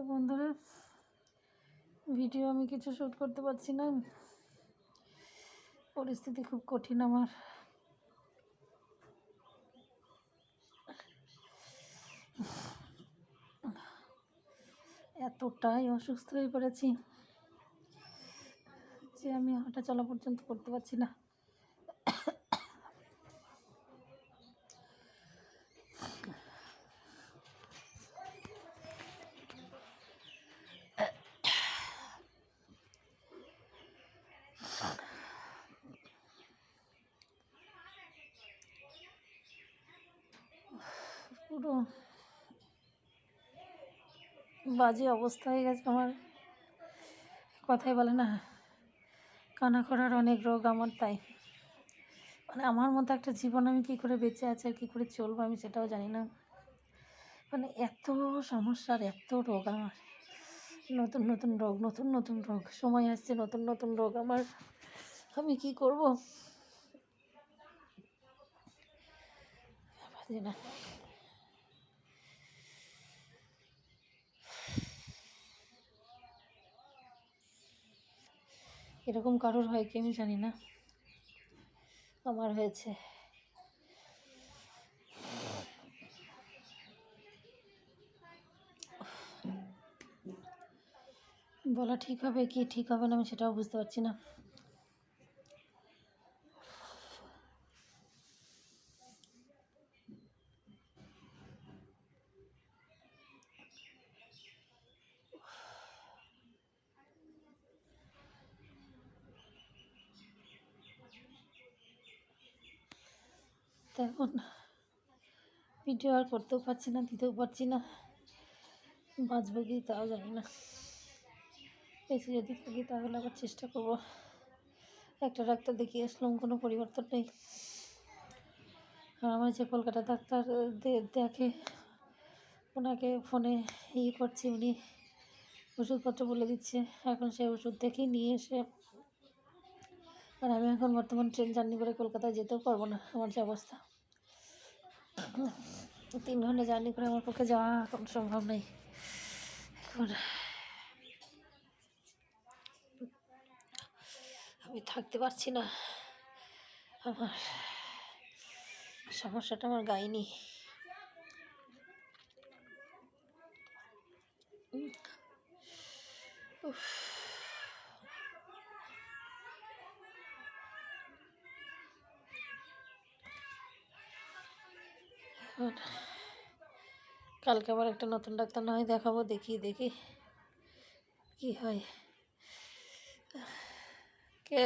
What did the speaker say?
তো বন্ধুরা, ভিডিও আমি কিছু শ্যুট করতে পারছি না, পরিস্থিতি খুব কঠিন আমার। এতটাই অসুস্থ হয়ে পড়েছি যে আমি হাঁটা চলা পর্যন্ত করতে পারছি না। পুরো বাজে অবস্থা হয়ে গেছে আমার। কথাই বলে না, কানা করার অনেক রোগ আমার। তাই মানে আমার মতো একটা জীবন আমি কী করে বেঁচে আছি আর কী করে চলবো আমি সেটাও জানি না। মানে এত সমস্যার, এত রোগ আমার, নতুন নতুন রোগ, নতুন নতুন রোগ, সময় আসছে নতুন নতুন রোগ আমার। আমি কি করব বুঝি না। এরকম কারোর হয় কি আমি জানি না, আমার হয়েছে। বলা ঠিক হবে কি ঠিক হবে না আমি সেটাও বুঝতে পারছি না। তো এখন ভিডিও আর করতেও পারছি না, দিতেও পারছি না, বাঁচবো কি তাও জানি না। বেঁচে যদি থাকি তাহলে আবার চেষ্টা করবো। একটা ডাক্তার দেখিয়ে আসলাম, কোনো পরিবর্তন নেই। আর আমার যে কলকাতা ডাক্তার দেখে, ওনাকে ফোনে করছি, উনি ওষুধপত্র বলে দিচ্ছে। এখন সেই ওষুধ দেখেই নিয়ে এসে, আর আমি এখন বর্তমান ট্রেন জার্নি করে কলকাতায় যেতেও পারবো না, আমার যে অবস্থা। 3 ঘন্টা জার্নি করে আমার পক্ষে যাওয়া কোনো সম্ভব নেই এখন। আমি থাকতে পারছি না, আমার সমস্যাটা আমার গাইনি। কালকে আবার একটা নতুন ডাক্তার না হয় দেখাবো, দেখি কি হয়। কে